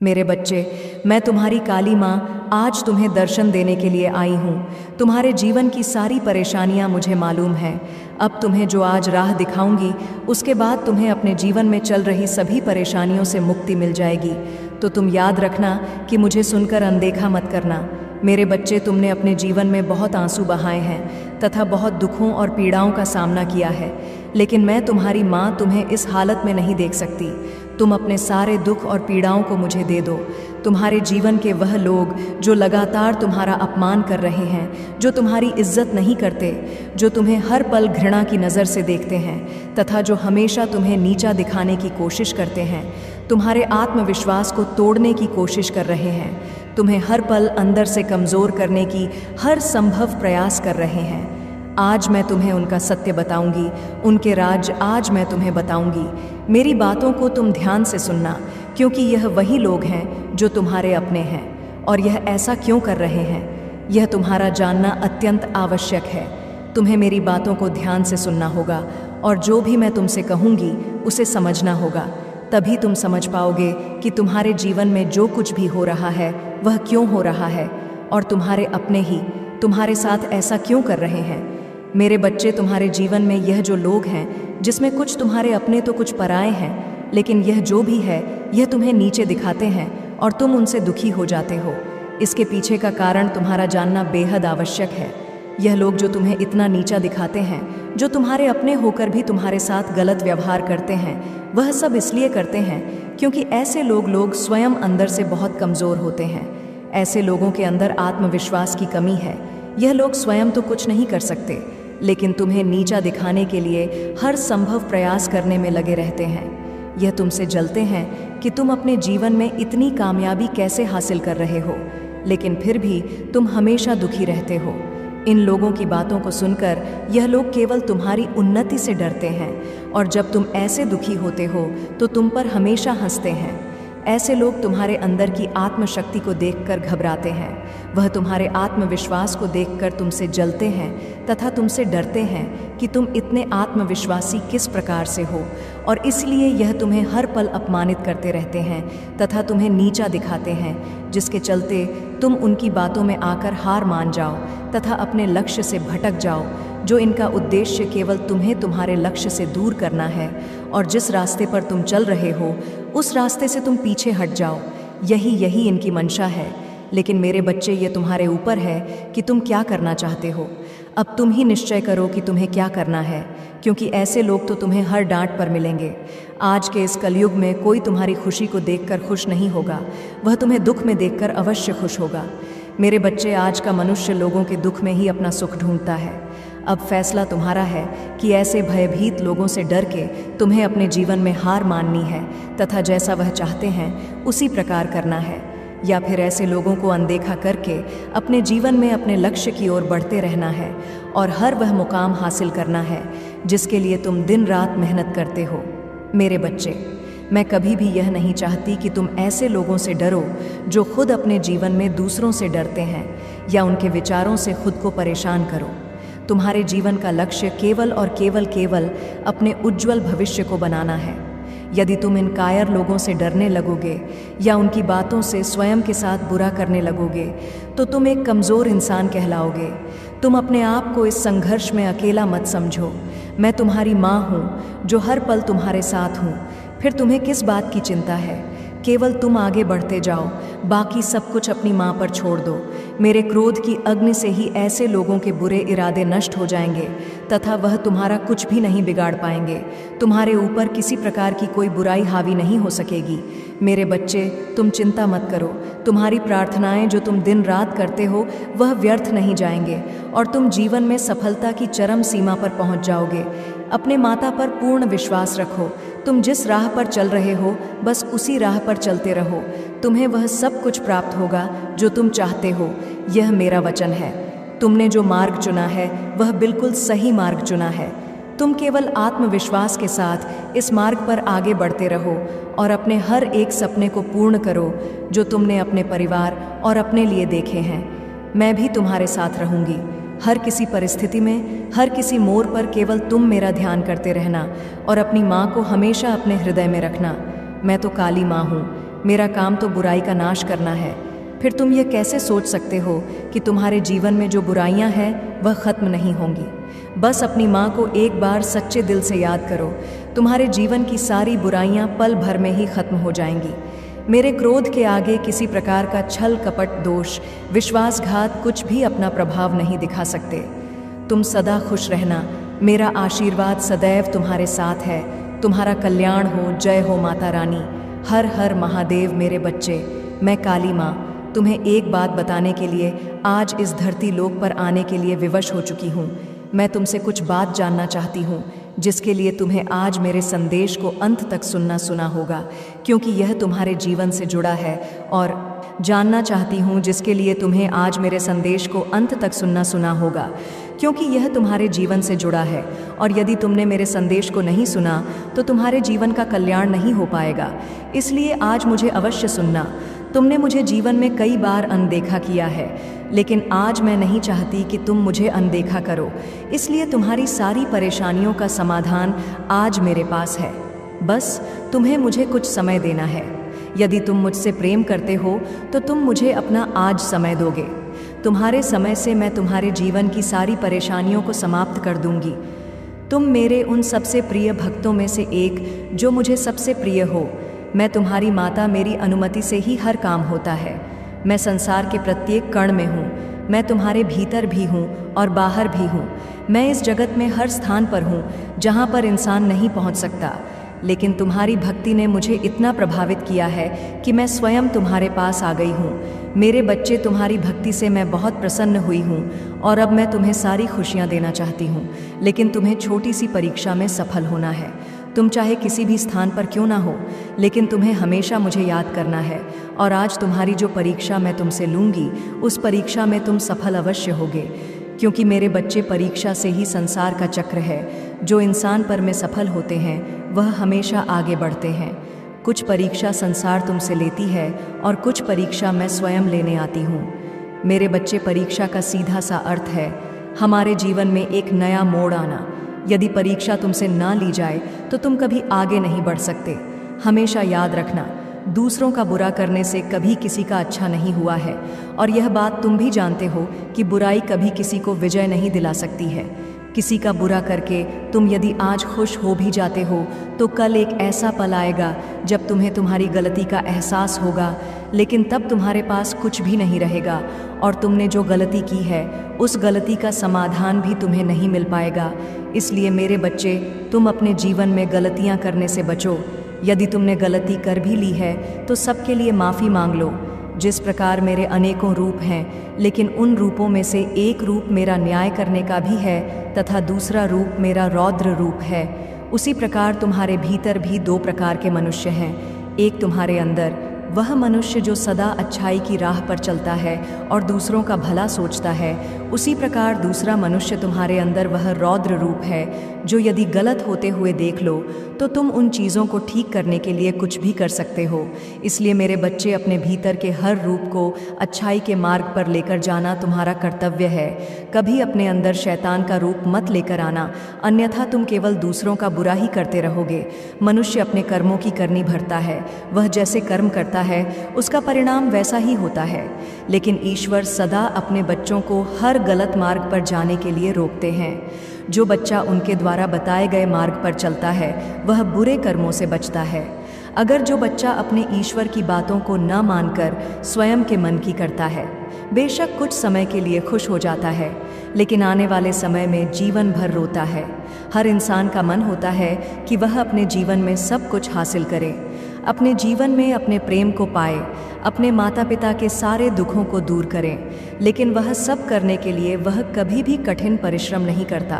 मेरे बच्चे, मैं तुम्हारी काली माँ आज तुम्हें दर्शन देने के लिए आई हूँ। तुम्हारे जीवन की सारी परेशानियाँ मुझे मालूम है। अब तुम्हें जो आज राह दिखाऊंगी, उसके बाद तुम्हें अपने जीवन में चल रही सभी परेशानियों से मुक्ति मिल जाएगी। तो तुम याद रखना कि मुझे सुनकर अनदेखा मत करना। मेरे बच्चे, तुमने अपने जीवन में बहुत आंसू बहाए हैं तथा बहुत दुखों और पीड़ाओं का सामना किया है, लेकिन मैं तुम्हारी माँ तुम्हें इस हालत में नहीं देख सकती। तुम अपने सारे दुख और पीड़ाओं को मुझे दे दो। तुम्हारे जीवन के वह लोग जो लगातार तुम्हारा अपमान कर रहे हैं, जो तुम्हारी इज्जत नहीं करते, जो तुम्हें हर पल घृणा की नज़र से देखते हैं तथा जो हमेशा तुम्हें नीचा दिखाने की कोशिश करते हैं, तुम्हारे आत्मविश्वास को तोड़ने की कोशिश कर रहे हैं, तुम्हें हर पल अंदर से कमज़ोर करने की हर संभव प्रयास कर रहे हैं, आज मैं तुम्हें उनका सत्य बताऊंगी, उनके राज आज मैं तुम्हें बताऊंगी। मेरी बातों को तुम ध्यान से सुनना, क्योंकि यह वही लोग हैं जो तुम्हारे अपने हैं। और यह ऐसा क्यों कर रहे हैं, यह तुम्हारा जानना अत्यंत आवश्यक है। तुम्हें मेरी बातों को ध्यान से सुनना होगा और जो भी मैं तुमसे कहूँगी उसे समझना होगा। तभी तुम समझ पाओगे कि तुम्हारे जीवन में जो कुछ भी हो रहा है वह क्यों हो रहा है और तुम्हारे अपने ही तुम्हारे साथ ऐसा क्यों कर रहे हैं। मेरे बच्चे, तुम्हारे जीवन में यह जो लोग हैं, जिसमें कुछ तुम्हारे अपने तो कुछ पराए हैं, लेकिन यह जो भी है यह तुम्हें नीचे दिखाते हैं और तुम उनसे दुखी हो जाते हो। इसके पीछे का कारण तुम्हारा जानना बेहद आवश्यक है। यह लोग जो तुम्हें इतना नीचा दिखाते हैं, जो तुम्हारे अपने होकर भी तुम्हारे साथ गलत व्यवहार करते हैं, वह सब इसलिए करते हैं क्योंकि ऐसे लोग स्वयं अंदर से बहुत कमज़ोर होते हैं। ऐसे लोगों के अंदर आत्मविश्वास की कमी है। यह लोग स्वयं तो कुछ नहीं कर सकते, लेकिन तुम्हें नीचा दिखाने के लिए हर संभव प्रयास करने में लगे रहते हैं। यह तुमसे जलते हैं कि तुम अपने जीवन में इतनी कामयाबी कैसे हासिल कर रहे हो, लेकिन फिर भी तुम हमेशा दुखी रहते हो। इन लोगों की बातों को सुनकर यह लोग केवल तुम्हारी उन्नति से डरते हैं और जब तुम ऐसे दुखी होते हो तो तुम पर हमेशा हंसते हैं। ऐसे लोग तुम्हारे अंदर की आत्मशक्ति को देखकर घबराते हैं। वह तुम्हारे आत्मविश्वास को देखकर तुमसे जलते हैं तथा तुमसे डरते हैं कि तुम इतने आत्मविश्वासी किस प्रकार से हो, और इसलिए यह तुम्हें हर पल अपमानित करते रहते हैं तथा तुम्हें नीचा दिखाते हैं, जिसके चलते तुम उनकी बातों में आकर हार मान जाओ तथा अपने लक्ष्य से भटक जाओ, जो इनका उद्देश्य केवल तुम्हें तुम्हारे लक्ष्य से दूर करना है, और जिस रास्ते पर तुम चल रहे हो उस रास्ते से तुम पीछे हट जाओ। यही इनकी मंशा है। लेकिन मेरे बच्चे, ये तुम्हारे ऊपर है कि तुम क्या करना चाहते हो। अब तुम ही निश्चय करो कि तुम्हें क्या करना है, क्योंकि ऐसे लोग तो तुम्हें हर डांट पर मिलेंगे। आज के इस कलयुग में कोई तुम्हारी खुशी को देखकर खुश नहीं होगा, वह तुम्हें दुख में देखकर अवश्य खुश होगा। मेरे बच्चे, आज का मनुष्य लोगों के दुख में ही अपना सुख ढूंढता है। अब फैसला तुम्हारा है कि ऐसे भयभीत लोगों से डर के तुम्हें अपने जीवन में हार माननी है तथा जैसा वह चाहते हैं उसी प्रकार करना है, या फिर ऐसे लोगों को अनदेखा करके अपने जीवन में अपने लक्ष्य की ओर बढ़ते रहना है और हर वह मुकाम हासिल करना है जिसके लिए तुम दिन रात मेहनत करते हो। मेरे बच्चे, मैं कभी भी यह नहीं चाहती कि तुम ऐसे लोगों से डरो जो खुद अपने जीवन में दूसरों से डरते हैं या उनके विचारों से खुद को परेशान करो। तुम्हारे जीवन का लक्ष्य केवल और केवल अपने उज्जवल भविष्य को बनाना है। यदि तुम इन कायर लोगों से डरने लगोगे या उनकी बातों से स्वयं के साथ बुरा करने लगोगे तो तुम एक कमज़ोर इंसान कहलाओगे। तुम अपने आप को इस संघर्ष में अकेला मत समझो। मैं तुम्हारी माँ हूँ जो हर पल तुम्हारे साथ हूँ। फिर तुम्हें किस बात की चिंता है? केवल तुम आगे बढ़ते जाओ, बाकी सब कुछ अपनी माँ पर छोड़ दो। मेरे क्रोध की अग्नि से ही ऐसे लोगों के बुरे इरादे नष्ट हो जाएंगे तथा वह तुम्हारा कुछ भी नहीं बिगाड़ पाएंगे। तुम्हारे ऊपर किसी प्रकार की कोई बुराई हावी नहीं हो सकेगी। मेरे बच्चे, तुम चिंता मत करो। तुम्हारी प्रार्थनाएं जो तुम दिन रात करते हो वह व्यर्थ नहीं जाएंगे और तुम जीवन में सफलता की चरम सीमा पर पहुंच जाओगे। अपने माता पर पूर्ण विश्वास रखो। तुम जिस राह पर चल रहे हो बस उसी राह पर चलते रहो। तुम्हें वह सब कुछ प्राप्त होगा जो तुम चाहते हो। यह मेरा वचन है। तुमने जो मार्ग चुना है वह बिल्कुल सही मार्ग चुना है। तुम केवल आत्मविश्वास के साथ इस मार्ग पर आगे बढ़ते रहो और अपने हर एक सपने को पूर्ण करो जो तुमने अपने परिवार और अपने लिए देखे हैं। मैं भी तुम्हारे साथ रहूंगी। हर किसी परिस्थिति में, हर किसी मोड़ पर केवल तुम मेरा ध्यान करते रहना और अपनी माँ को हमेशा अपने हृदय में रखना। मैं तो काली माँ हूँ। मेरा काम तो बुराई का नाश करना है। फिर तुम यह कैसे सोच सकते हो कि तुम्हारे जीवन में जो बुराइयां हैं वह खत्म नहीं होंगी? बस अपनी माँ को एक बार सच्चे दिल से याद करो, तुम्हारे जीवन की सारी बुराइयां पल भर में ही खत्म हो जाएंगी। मेरे क्रोध के आगे किसी प्रकार का छल कपट, दोष, विश्वासघात कुछ भी अपना प्रभाव नहीं दिखा सकते। तुम सदा खुश रहना, मेरा आशीर्वाद सदैव तुम्हारे साथ है। तुम्हारा कल्याण हो। जय हो माता रानी। हर हर महादेव। मेरे बच्चे, मैं काली माँ तुम्हें एक बात बताने के लिए आज इस धरती लोक पर आने के लिए विवश हो चुकी हूँ। मैं तुमसे कुछ बात जानना चाहती हूँ, जिसके लिए तुम्हें आज मेरे संदेश को अंत तक सुनना होगा, क्योंकि यह तुम्हारे जीवन से जुड़ा है। और जानना चाहती हूँ जिसके लिए तुम्हें आज मेरे संदेश को अंत तक सुनना होगा, क्योंकि यह तुम्हारे जीवन से जुड़ा है। और यदि तुमने मेरे संदेश को नहीं सुना तो तुम्हारे जीवन का कल्याण नहीं हो पाएगा। इसलिए आज मुझे अवश्य सुनना। तुमने मुझे जीवन में कई बार अनदेखा किया है, लेकिन आज मैं नहीं चाहती कि तुम मुझे अनदेखा करो। इसलिए तुम्हारी सारी परेशानियों का समाधान आज मेरे पास है। बस तुम्हें मुझे कुछ समय देना है। यदि तुम मुझसे प्रेम करते हो तो तुम मुझे अपना आज समय दोगे। तुम्हारे समय से मैं तुम्हारे जीवन की सारी परेशानियों को समाप्त कर दूंगी। तुम मेरे उन सबसे प्रिय भक्तों में से एक, जो मुझे सबसे प्रिय हो। मैं तुम्हारी माता, मेरी अनुमति से ही हर काम होता है। मैं संसार के प्रत्येक कण में हूँ। मैं तुम्हारे भीतर भी हूँ और बाहर भी हूँ। मैं इस जगत में हर स्थान पर हूँ जहाँ पर इंसान नहीं पहुँच सकता। लेकिन तुम्हारी भक्ति ने मुझे इतना प्रभावित किया है कि मैं स्वयं तुम्हारे पास आ गई हूँ। मेरे बच्चे, तुम्हारी भक्ति से मैं बहुत प्रसन्न हुई हूँ और अब मैं तुम्हें सारी खुशियाँ देना चाहती हूँ। लेकिन तुम्हें छोटी सी परीक्षा में सफल होना है। तुम चाहे किसी भी स्थान पर क्यों ना हो, लेकिन तुम्हें हमेशा मुझे याद करना है। और आज तुम्हारी जो परीक्षा मैं तुमसे लूँगी, उस परीक्षा में तुम सफल अवश्य होगे, क्योंकि मेरे बच्चे, परीक्षा से ही संसार का चक्र है। जो इंसान पर में सफल होते हैं वह हमेशा आगे बढ़ते हैं। कुछ परीक्षा संसार तुमसे लेती है और कुछ परीक्षा मैं स्वयं लेने आती हूँ। मेरे बच्चे, परीक्षा का सीधा सा अर्थ है हमारे जीवन में एक नया मोड़ आना। यदि परीक्षा तुमसे ना ली जाए तो तुम कभी आगे नहीं बढ़ सकते। हमेशा याद रखना, दूसरों का बुरा करने से कभी किसी का अच्छा नहीं हुआ है। और यह बात तुम भी जानते हो कि बुराई कभी किसी को विजय नहीं दिला सकती है। किसी का बुरा करके तुम यदि आज खुश हो भी जाते हो तो कल एक ऐसा पल आएगा जब तुम्हें तुम्हारी गलती का एहसास होगा, लेकिन तब तुम्हारे पास कुछ भी नहीं रहेगा और तुमने जो गलती की है उस गलती का समाधान भी तुम्हें नहीं मिल पाएगा। इसलिए मेरे बच्चे, तुम अपने जीवन में गलतियां करने से बचो। यदि तुमने गलती कर भी ली है तो सबके लिए माफ़ी मांग लो। जिस प्रकार मेरे अनेकों रूप हैं, लेकिन उन रूपों में से एक रूप मेरा न्याय करने का भी है तथा दूसरा रूप मेरा रौद्र रूप है, उसी प्रकार तुम्हारे भीतर भी दो प्रकार के मनुष्य हैं। एक तुम्हारे अंदर वह मनुष्य जो सदा अच्छाई की राह पर चलता है और दूसरों का भला सोचता है, उसी प्रकार दूसरा मनुष्य तुम्हारे अंदर वह रौद्र रूप है जो यदि गलत होते हुए देख लो तो तुम उन चीज़ों को ठीक करने के लिए कुछ भी कर सकते हो। इसलिए मेरे बच्चे, अपने भीतर के हर रूप को अच्छाई के मार्ग पर लेकर जाना तुम्हारा कर्तव्य है। कभी अपने अंदर शैतान का रूप मत लेकर आना, अन्यथा तुम केवल दूसरों का बुरा ही करते रहोगे। मनुष्य अपने कर्मों की करनी भरता है, वह जैसे कर्म करता है उसका परिणाम वैसा ही होता है। लेकिन ईश्वर सदा अपने बच्चों को हर गलत मार्ग पर जाने के लिए रोकते हैं। जो बच्चा उनके द्वारा बताए गए मार्ग पर चलता है वह बुरे कर्मों से बचता है। अगर जो बच्चा अपने ईश्वर की बातों को न मानकर स्वयं के मन की करता है, बेशक कुछ समय के लिए खुश हो जाता है, लेकिन आने वाले समय में जीवन भर रोता है। हर इंसान का मन होता है कि वह अपने जीवन में सब कुछ हासिल करे, अपने जीवन में अपने प्रेम को पाए, अपने माता पिता के सारे दुखों को दूर करें, लेकिन वह सब करने के लिए वह कभी भी कठिन परिश्रम नहीं करता।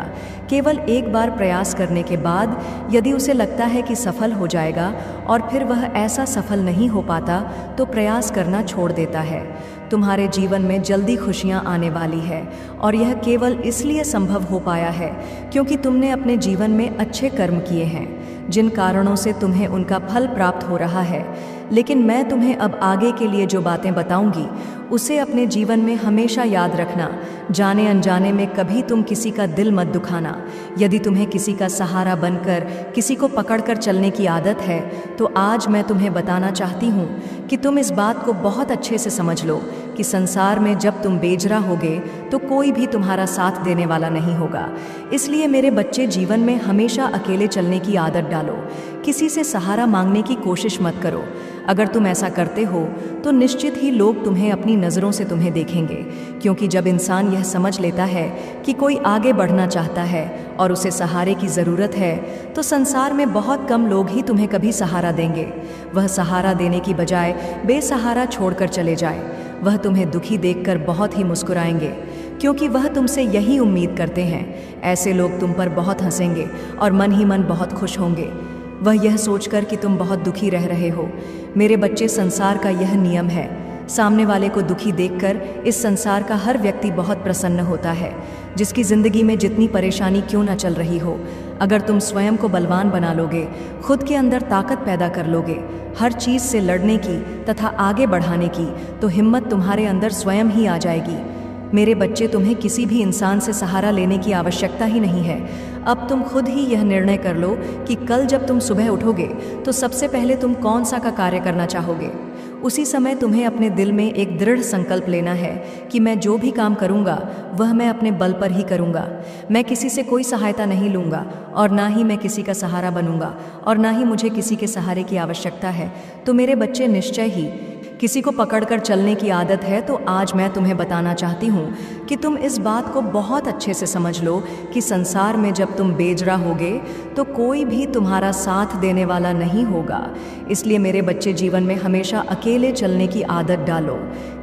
केवल एक बार प्रयास करने के बाद यदि उसे लगता है कि सफल हो जाएगा और फिर वह ऐसा सफल नहीं हो पाता तो प्रयास करना छोड़ देता है। तुम्हारे जीवन में जल्दी खुशियाँ आने वाली है और यह केवल इसलिए संभव हो पाया है क्योंकि तुमने अपने जीवन में अच्छे कर्म किए हैं, जिन कारणों से तुम्हें उनका फल प्राप्त हो रहा है। लेकिन मैं तुम्हें अब आगे के लिए जो बातें बताऊंगी उसे अपने जीवन में हमेशा याद रखना। जाने अनजाने में कभी तुम किसी का दिल मत दुखाना। यदि तुम्हें किसी का सहारा बनकर किसी को पकड़कर चलने की आदत है तो आज मैं तुम्हें बताना चाहती हूँ कि तुम इस बात को बहुत अच्छे से समझ लो कि संसार में जब तुम बेजरा होगे तो कोई भी तुम्हारा साथ देने वाला नहीं होगा। इसलिए मेरे बच्चे, जीवन में हमेशा अकेले चलने की आदत डालो। किसी से सहारा मांगने की कोशिश मत करो। अगर तुम ऐसा करते हो तो निश्चित ही लोग तुम्हें अपनी नज़रों से तुम्हें देखेंगे, क्योंकि जब इंसान यह समझ लेता है कि कोई आगे बढ़ना चाहता है और उसे सहारे की ज़रूरत है तो संसार में बहुत कम लोग ही तुम्हें कभी सहारा देंगे। वह सहारा देने की बजाय बेसहारा छोड़कर चले जाए। वह तुम्हें दुखी देखकर बहुत ही मुस्कुराएंगे, क्योंकि वह तुमसे यही उम्मीद करते हैं। ऐसे लोग तुम पर बहुत हंसेंगे और मन ही मन बहुत खुश होंगे, वह यह सोचकर कि तुम बहुत दुखी रह रहे हो। मेरे बच्चे, संसार का यह नियम है, सामने वाले को दुखी देखकर इस संसार का हर व्यक्ति बहुत प्रसन्न होता है, जिसकी ज़िंदगी में जितनी परेशानी क्यों न चल रही हो। अगर तुम स्वयं को बलवान बना लोगे, खुद के अंदर ताकत पैदा कर लोगे, हर चीज़ से लड़ने की तथा आगे बढ़ाने की, तो हिम्मत तुम्हारे अंदर स्वयं ही आ जाएगी। मेरे बच्चे, तुम्हें किसी भी इंसान से सहारा लेने की आवश्यकता ही नहीं है। अब तुम खुद ही यह निर्णय कर लो कि कल जब तुम सुबह उठोगे तो सबसे पहले तुम कौन सा का कार्य करना चाहोगे। उसी समय तुम्हें अपने दिल में एक दृढ़ संकल्प लेना है कि मैं जो भी काम करूँगा वह मैं अपने बल पर ही करूँगा। मैं किसी से कोई सहायता नहीं लूँगा और ना ही मैं किसी का सहारा बनूँगा और ना ही मुझे किसी के सहारे की आवश्यकता है। तो मेरे बच्चे, निश्चय ही किसी को पकड़कर चलने की आदत है तो आज मैं तुम्हें बताना चाहती हूँ कि तुम इस बात को बहुत अच्छे से समझ लो कि संसार में जब तुम बेजरा होगे तो कोई भी तुम्हारा साथ देने वाला नहीं होगा। इसलिए मेरे बच्चे, जीवन में हमेशा अकेले चलने की आदत डालो।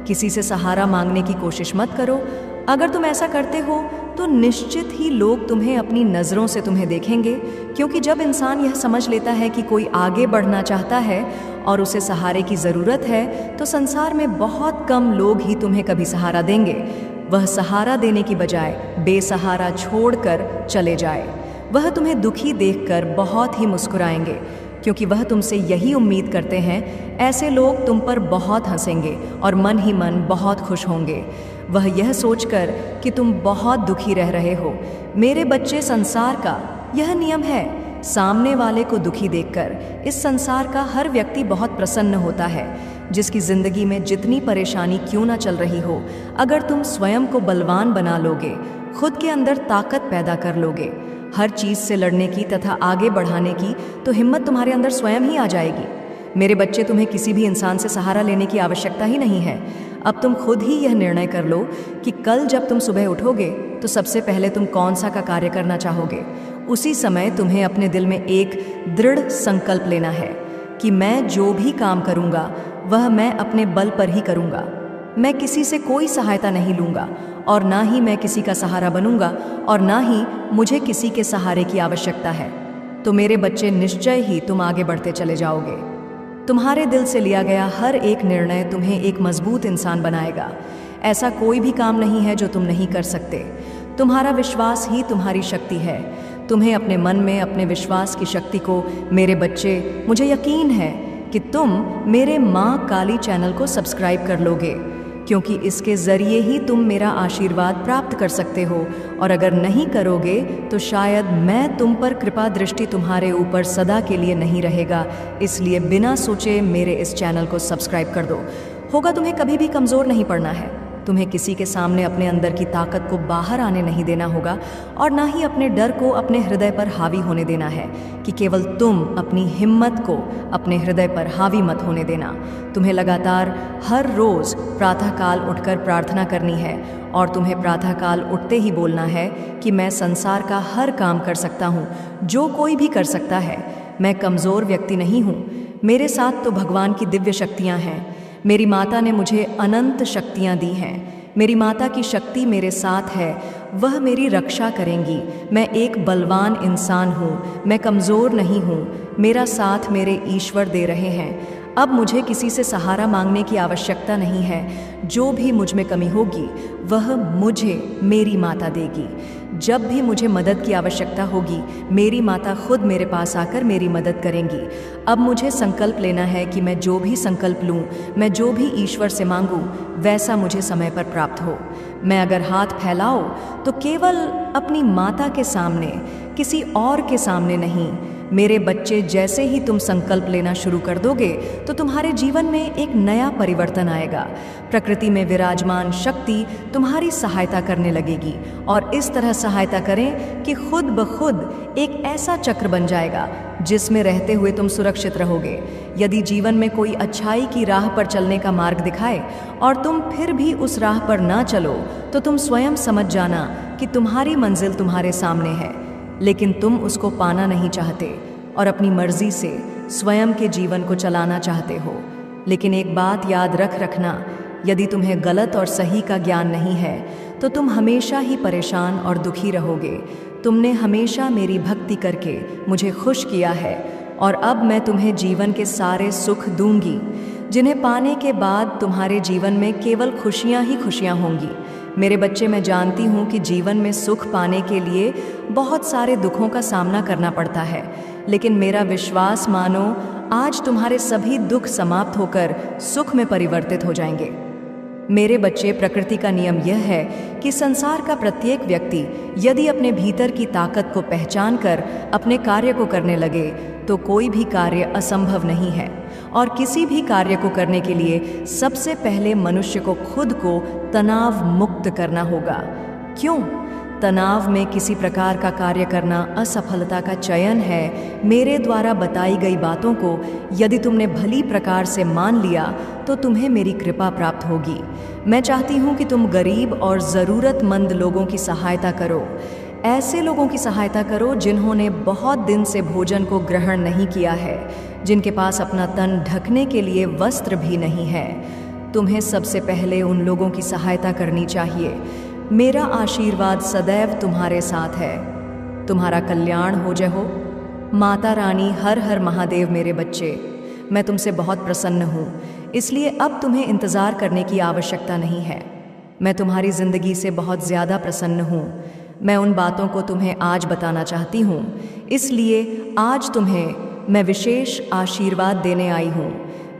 किसी से सहारा मांगने की कोशिश मत करो। अगर तुम ऐसा करते हो तो निश्चित ही लोग तुम्हें अपनी नज़रों से तुम्हें देखेंगे, क्योंकि जब इंसान यह समझ लेता है कि कोई आगे बढ़ना चाहता है और उसे सहारे की ज़रूरत है तो संसार में बहुत कम लोग ही तुम्हें कभी सहारा देंगे। वह सहारा देने की बजाय बेसहारा छोड़कर चले जाए। वह तुम्हें दुखी देखकर बहुत ही मुस्कुराएंगे, क्योंकि वह तुमसे यही उम्मीद करते हैं। ऐसे लोग तुम पर बहुत हंसेंगे और मन ही मन बहुत खुश होंगे, वह यह सोचकर कि तुम बहुत दुखी रह रहे हो। मेरे बच्चे, संसार का यह नियम है, सामने वाले को दुखी देखकर इस संसार का हर व्यक्ति बहुत प्रसन्न होता है, जिसकी ज़िंदगी में जितनी परेशानी क्यों ना चल रही हो। अगर तुम स्वयं को बलवान बना लोगे, खुद के अंदर ताकत पैदा कर लोगे, हर चीज़ से लड़ने की तथा आगे बढ़ाने की, तो हिम्मत तुम्हारे अंदर स्वयं ही आ जाएगी। मेरे बच्चे, तुम्हें किसी भी इंसान से सहारा लेने की आवश्यकता ही नहीं है। अब तुम खुद ही यह निर्णय कर लो कि कल जब तुम सुबह उठोगे तो सबसे पहले तुम कौन सा का कार्य करना चाहोगे। उसी समय तुम्हें अपने दिल में एक दृढ़ संकल्प लेना है कि मैं जो भी काम करूँगा वह मैं अपने बल पर ही करूँगा। मैं किसी से कोई सहायता नहीं लूँगा और ना ही मैं किसी का सहारा बनूँगा और ना ही मुझे किसी के सहारे की आवश्यकता है। तो मेरे बच्चे, निश्चय ही तुम आगे बढ़ते चले जाओगे। तुम्हारे दिल से लिया गया हर एक निर्णय तुम्हें एक मजबूत इंसान बनाएगा। ऐसा कोई भी काम नहीं है जो तुम नहीं कर सकते। तुम्हारा विश्वास ही तुम्हारी शक्ति है। तुम्हें अपने मन में अपने विश्वास की शक्ति को, मेरे बच्चे, मुझे यकीन है कि तुम मेरे माँ काली चैनल को सब्सक्राइब कर लोगे, क्योंकि इसके ज़रिए ही तुम मेरा आशीर्वाद प्राप्त कर सकते हो। और अगर नहीं करोगे तो शायद मैं तुम पर कृपा दृष्टि तुम्हारे ऊपर सदा के लिए नहीं रहेगा। इसलिए बिना सोचे मेरे इस चैनल को सब्सक्राइब कर दो। होगा तुम्हें कभी भी कमज़ोर नहीं पड़ना है। तुम्हें किसी के सामने अपने अंदर की ताकत को बाहर आने नहीं देना होगा और ना ही अपने डर को अपने हृदय पर हावी होने देना है, कि केवल तुम अपनी हिम्मत को अपने हृदय पर हावी मत होने देना। तुम्हें लगातार हर रोज़ प्रातःकाल उठकर प्रार्थना करनी है और तुम्हें प्रातःकाल उठते ही बोलना है कि मैं संसार का हर काम कर सकता हूँ, जो कोई भी कर सकता है। मैं कमज़ोर व्यक्ति नहीं हूँ, मेरे साथ तो भगवान की दिव्य शक्तियाँ हैं। मेरी माता ने मुझे अनंत शक्तियाँ दी हैं। मेरी माता की शक्ति मेरे साथ है, वह मेरी रक्षा करेंगी। मैं एक बलवान इंसान हूँ, मैं कमज़ोर नहीं हूँ। मेरा साथ मेरे ईश्वर दे रहे हैं। अब मुझे किसी से सहारा मांगने की आवश्यकता नहीं है। जो भी मुझ में कमी होगी वह मुझे मेरी माता देगी। जब भी मुझे मदद की आवश्यकता होगी, मेरी माता खुद मेरे पास आकर मेरी मदद करेंगी। अब मुझे संकल्प लेना है कि मैं जो भी संकल्प लूँ, मैं जो भी ईश्वर से मांगूँ, वैसा मुझे समय पर प्राप्त हो। मैं अगर हाथ फैलाऊं तो केवल अपनी माता के सामने, किसी और के सामने नहीं। मेरे बच्चे, जैसे ही तुम संकल्प लेना शुरू कर दोगे तो तुम्हारे जीवन में एक नया परिवर्तन आएगा। प्रकृति में विराजमान शक्ति तुम्हारी सहायता करने लगेगी और इस तरह सहायता करें कि खुद ब खुद एक ऐसा चक्र बन जाएगा जिसमें रहते हुए तुम सुरक्षित रहोगे। यदि जीवन में कोई अच्छाई की राह पर चलने का मार्ग दिखाए और तुम फिर भी उस राह पर ना चलो, तो तुम स्वयं समझ जाना कि तुम्हारी मंजिल तुम्हारे सामने है, लेकिन तुम उसको पाना नहीं चाहते और अपनी मर्जी से स्वयं के जीवन को चलाना चाहते हो। लेकिन एक बात याद रखना, यदि तुम्हें गलत और सही का ज्ञान नहीं है तो तुम हमेशा ही परेशान और दुखी रहोगे। तुमने हमेशा मेरी भक्ति करके मुझे खुश किया है और अब मैं तुम्हें जीवन के सारे सुख दूंगी, जिन्हें पाने के बाद तुम्हारे जीवन में केवल खुशियां ही खुशियां होंगी। मेरे बच्चे, मैं जानती हूँ कि जीवन में सुख पाने के लिए बहुत सारे दुखों का सामना करना पड़ता है, लेकिन मेरा विश्वास मानो, आज तुम्हारे सभी दुख समाप्त होकर सुख में परिवर्तित हो जाएंगे। मेरे बच्चे, प्रकृति का नियम यह है कि संसार का प्रत्येक व्यक्ति यदि अपने भीतर की ताकत को पहचान कर अपने कार्य को करने लगे तो कोई भी कार्य असंभव नहीं है। और किसी भी कार्य को करने के लिए सबसे पहले मनुष्य को खुद को तनाव मुक्त करना होगा। क्यों? तनाव में किसी प्रकार का कार्य करना असफलता का चयन है। मेरे द्वारा बताई गई बातों को यदि तुमने भली प्रकार से मान लिया तो तुम्हें मेरी कृपा प्राप्त होगी। मैं चाहती हूँ कि तुम गरीब और ज़रूरतमंद लोगों की सहायता करो। ऐसे लोगों की सहायता करो जिन्होंने बहुत दिन से भोजन को ग्रहण नहीं किया है, जिनके पास अपना तन ढकने के लिए वस्त्र भी नहीं है। तुम्हें सबसे पहले उन लोगों की सहायता करनी चाहिए। मेरा आशीर्वाद सदैव तुम्हारे साथ है। तुम्हारा कल्याण हो जय हो। माता रानी, हर हर महादेव। मेरे बच्चे, मैं तुमसे बहुत प्रसन्न हूँ, इसलिए अब तुम्हें इंतज़ार करने की आवश्यकता नहीं है। मैं तुम्हारी ज़िंदगी से बहुत ज़्यादा प्रसन्न हूँ। मैं उन बातों को तुम्हें आज बताना चाहती हूँ, इसलिए आज तुम्हें मैं विशेष आशीर्वाद देने आई हूँ।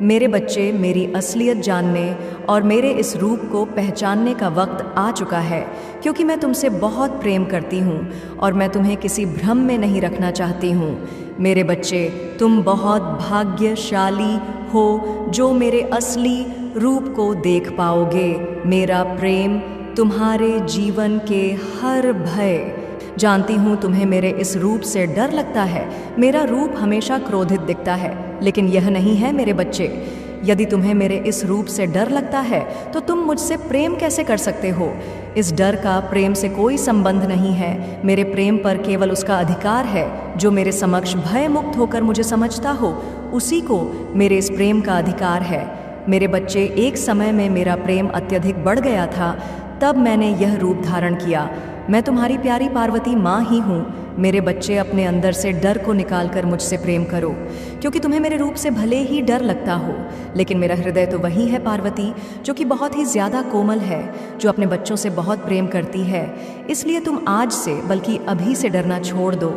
मेरे बच्चे, मेरी असलियत जानने और मेरे इस रूप को पहचानने का वक्त आ चुका है, क्योंकि मैं तुमसे बहुत प्रेम करती हूँ और मैं तुम्हें किसी भ्रम में नहीं रखना चाहती हूँ। मेरे बच्चे, तुम बहुत भाग्यशाली हो जो मेरे असली रूप को देख पाओगे। मेरा प्रेम तुम्हारे जीवन के हर भय। जानती हूँ तुम्हें मेरे इस रूप से डर लगता है। मेरा रूप हमेशा क्रोधित दिखता है, लेकिन यह नहीं है मेरे बच्चे। यदि तुम्हें मेरे इस रूप से डर लगता है तो तुम मुझसे प्रेम कैसे कर सकते हो? इस डर का प्रेम से कोई संबंध नहीं है। मेरे प्रेम पर केवल उसका अधिकार है जो मेरे समक्ष भय मुक्त होकर मुझे समझता हो, उसी को मेरे इस प्रेम का अधिकार है। मेरे बच्चे, एक समय में मेरा प्रेम अत्यधिक बढ़ गया था, तब मैंने यह रूप धारण किया। मैं तुम्हारी प्यारी पार्वती माँ ही हूँ। मेरे बच्चे, अपने अंदर से डर को निकालकर मुझसे प्रेम करो, क्योंकि तुम्हें मेरे रूप से भले ही डर लगता हो, लेकिन मेरा हृदय तो वही है पार्वती, जो कि बहुत ही ज़्यादा कोमल है, जो अपने बच्चों से बहुत प्रेम करती है। इसलिए तुम आज से, बल्कि अभी से डरना छोड़ दो।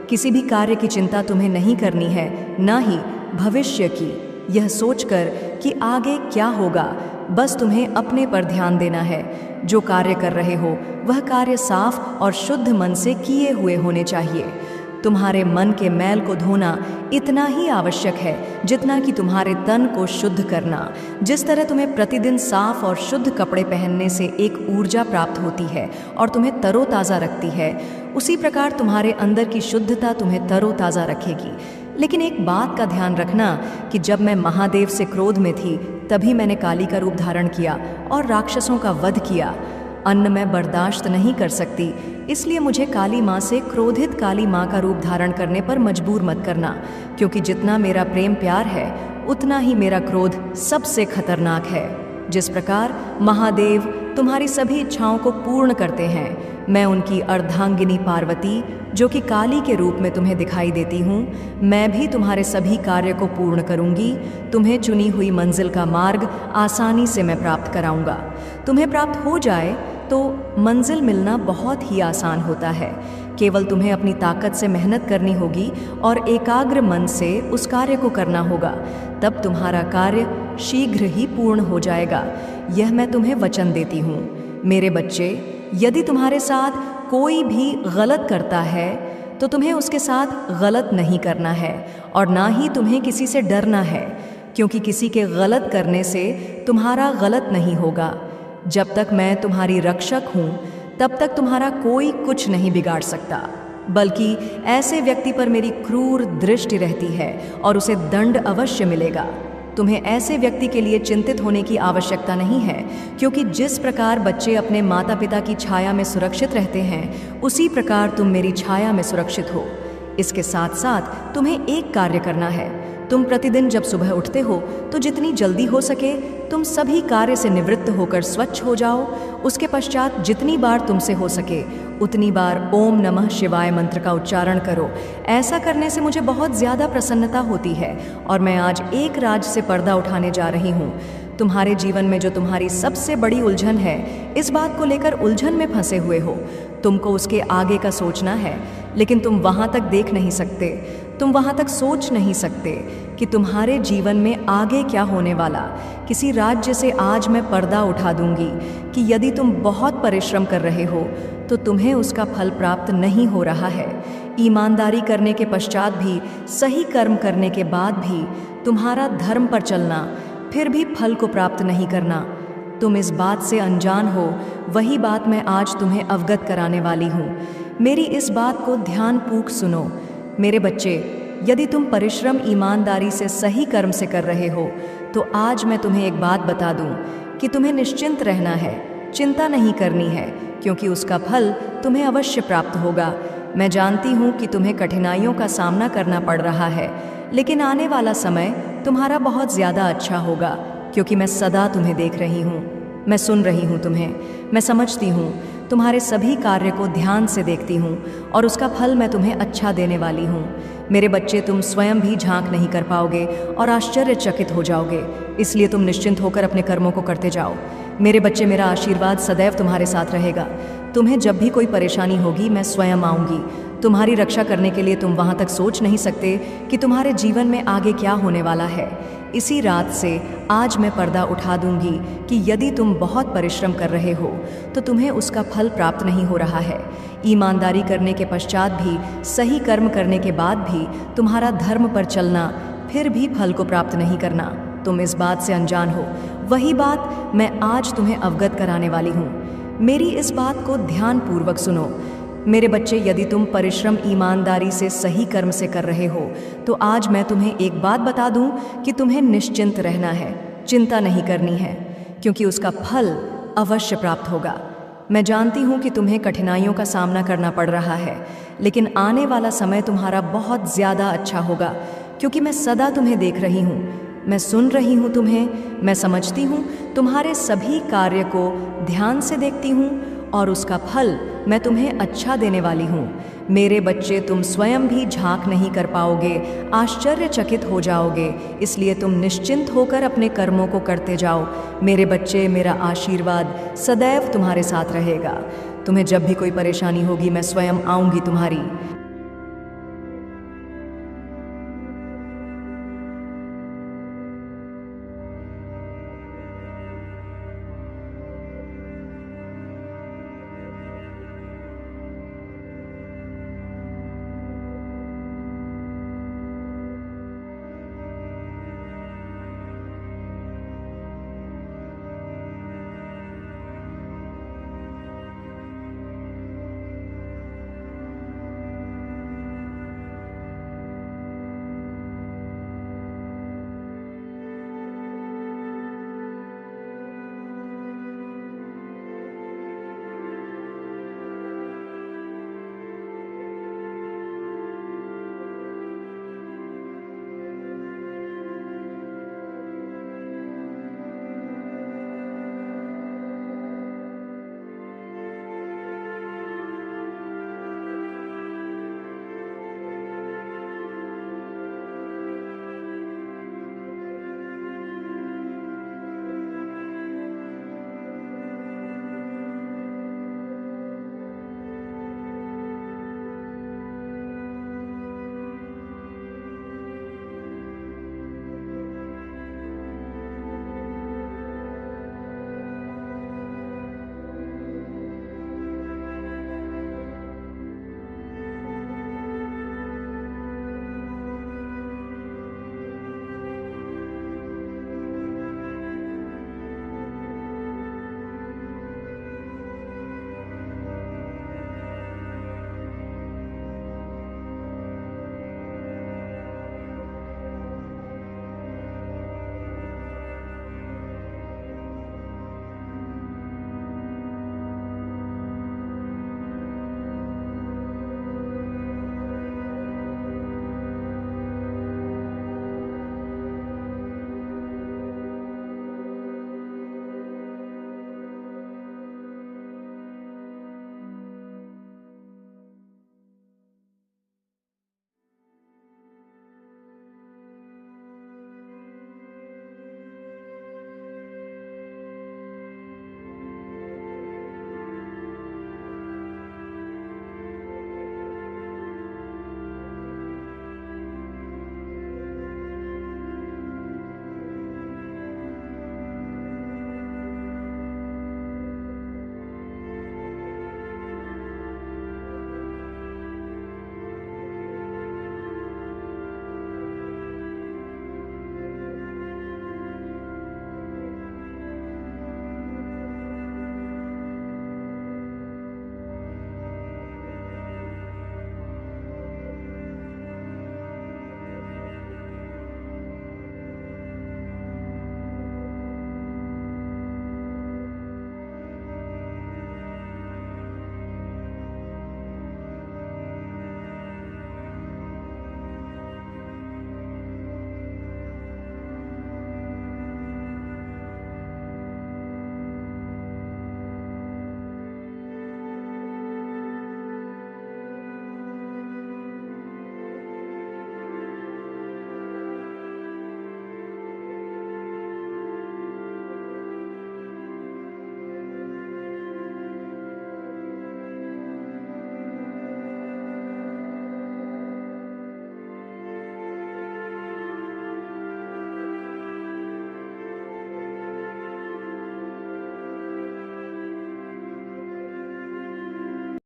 किसी भी कार्य की चिंता तुम्हें नहीं करनी है, ना ही भविष्य की, यह सोचकर कि आगे क्या होगा। बस तुम्हें अपने पर ध्यान देना है। जो कार्य कर रहे हो वह कार्य साफ और शुद्ध मन से किए हुए होने चाहिए। तुम्हारे मन के मैल को धोना इतना ही आवश्यक है जितना कि तुम्हारे तन को शुद्ध करना। जिस तरह तुम्हें प्रतिदिन साफ और शुद्ध कपड़े पहनने से एक ऊर्जा प्राप्त होती है और तुम्हें तरोताज़ा रखती है, उसी प्रकार तुम्हारे अंदर की शुद्धता तुम्हें तरोताज़ा रखेगी। लेकिन एक बात का ध्यान रखना कि जब मैं महादेव से क्रोध में थी, तभी मैंने काली का रूप धारण किया और राक्षसों का वध किया। अन्न मैं बर्दाश्त नहीं कर सकती, इसलिए मुझे काली माँ से क्रोधित काली माँ का रूप धारण करने पर मजबूर मत करना, क्योंकि जितना मेरा प्रेम प्यार है उतना ही मेरा क्रोध सबसे खतरनाक है। जिस प्रकार महादेव तुम्हारी सभी इच्छाओं को पूर्ण करते हैं, मैं उनकी अर्धांगिनी पार्वती, जो कि काली के रूप में तुम्हें दिखाई देती हूँ, मैं भी तुम्हारे सभी कार्य को पूर्ण करूँगी। तुम्हें चुनी हुई मंजिल का मार्ग आसानी से मैं प्राप्त कराऊँगा। तुम्हें प्राप्त हो जाए तो मंजिल मिलना बहुत ही आसान होता है। केवल तुम्हें अपनी ताकत से मेहनत करनी होगी और एकाग्र मन से उस कार्य को करना होगा, तब तुम्हारा कार्य शीघ्र ही पूर्ण हो जाएगा। यह मैं तुम्हें वचन देती हूँ। मेरे बच्चे, यदि तुम्हारे साथ कोई भी गलत करता है तो तुम्हें उसके साथ गलत नहीं करना है और ना ही तुम्हें किसी से डरना है, क्योंकि किसी के गलत करने से तुम्हारा गलत नहीं होगा। जब तक मैं तुम्हारी रक्षक हूँ तब तक तुम्हारा कोई कुछ नहीं बिगाड़ सकता, बल्कि ऐसे व्यक्ति पर मेरी क्रूर दृष्टि रहती है और उसे दंड अवश्य मिलेगा। तुम्हें ऐसे व्यक्ति के लिए चिंतित होने की आवश्यकता नहीं है, क्योंकि जिस प्रकार बच्चे अपने माता पिता की छाया में सुरक्षित रहते हैं, उसी प्रकार तुम मेरी छाया में सुरक्षित हो। इसके साथ साथ तुम्हें एक कार्य करना है। तुम प्रतिदिन जब सुबह उठते हो तो जितनी जल्दी हो सके तुम सभी कार्य से निवृत्त होकर स्वच्छ हो जाओ। उसके पश्चात जितनी बार तुमसे हो सके उतनी बार ओम नमः शिवाय मंत्र का उच्चारण करो। ऐसा करने से मुझे बहुत ज़्यादा प्रसन्नता होती है और मैं आज एक राज से पर्दा उठाने जा रही हूँ। तुम्हारे जीवन में जो तुम्हारी सबसे बड़ी उलझन है, इस बात को लेकर उलझन में फंसे हुए हो। तुमको उसके आगे का सोचना है, लेकिन तुम वहाँ तक देख नहीं सकते, तुम वहाँ तक सोच नहीं सकते कि तुम्हारे जीवन में आगे क्या होने वाला। किसी राज्य से आज मैं पर्दा उठा दूंगी कि यदि तुम बहुत परिश्रम कर रहे हो तो तुम्हें उसका फल प्राप्त नहीं हो रहा है। ईमानदारी करने के पश्चात भी, सही कर्म करने के बाद भी तुम्हारा धर्म पर चलना, फिर भी फल को प्राप्त नहीं करना। तुम इस बात से अनजान हो, वही बात मैं आज तुम्हें अवगत कराने वाली हूँ। मेरी इस बात को ध्यानपूर्वक सुनो। मेरे बच्चे, यदि तुम परिश्रम ईमानदारी से सही कर्म से कर रहे हो तो आज मैं तुम्हें एक बात बता दूं कि तुम्हें निश्चिंत रहना है, चिंता नहीं करनी है, क्योंकि उसका फल तुम्हें अवश्य प्राप्त होगा। मैं जानती हूँ कि तुम्हें कठिनाइयों का सामना करना पड़ रहा है, लेकिन आने वाला समय तुम्हारा बहुत ज़्यादा अच्छा होगा, क्योंकि मैं सदा तुम्हें देख रही हूँ, मैं सुन रही हूँ तुम्हें, मैं समझती हूँ। तुम्हारे सभी कार्य को ध्यान से देखती हूँ और उसका फल मैं तुम्हें अच्छा देने वाली हूँ। मेरे बच्चे, तुम स्वयं भी झांक नहीं कर पाओगे और आश्चर्यचकित हो जाओगे, इसलिए तुम निश्चिंत होकर अपने कर्मों को करते जाओ। मेरे बच्चे, मेरा आशीर्वाद सदैव तुम्हारे साथ रहेगा। तुम्हें जब भी कोई परेशानी होगी मैं स्वयं आऊँगी। तुम्हारी रक्षा करने के लिए तुम वहाँ तक सोच नहीं सकते कि तुम्हारे जीवन में आगे क्या होने वाला है। इसी रात से आज मैं पर्दा उठा दूंगी कि यदि तुम बहुत परिश्रम कर रहे हो तो तुम्हें उसका फल प्राप्त नहीं हो रहा है। ईमानदारी करने के पश्चात भी, सही कर्म करने के बाद भी तुम्हारा धर्म पर चलना, फिर भी फल को प्राप्त नहीं करना। तुम इस बात से अनजान हो, वही बात मैं आज तुम्हें अवगत कराने वाली हूँ। मेरी इस बात को ध्यानपूर्वक सुनो। मेरे बच्चे, यदि तुम परिश्रम ईमानदारी से सही कर्म से कर रहे हो तो आज मैं तुम्हें एक बात बता दूं कि तुम्हें निश्चिंत रहना है, चिंता नहीं करनी है, क्योंकि उसका फल अवश्य प्राप्त होगा। मैं जानती हूं कि तुम्हें कठिनाइयों का सामना करना पड़ रहा है, लेकिन आने वाला समय तुम्हारा बहुत ज़्यादा अच्छा होगा, क्योंकि मैं सदा तुम्हें देख रही हूँ, मैं सुन रही हूँ तुम्हें, मैं समझती हूँ, तुम्हारे सभी कार्य को ध्यान से देखती हूँ और उसका फल मैं तुम्हें अच्छा देने वाली हूँ। मेरे बच्चे, तुम स्वयं भी झांक नहीं कर पाओगे, आश्चर्यचकित हो जाओगे, इसलिए तुम निश्चिंत होकर अपने कर्मों को करते जाओ। मेरे बच्चे, मेरा आशीर्वाद सदैव तुम्हारे साथ रहेगा। तुम्हें जब भी कोई परेशानी होगी मैं स्वयं आऊँगी तुम्हारी।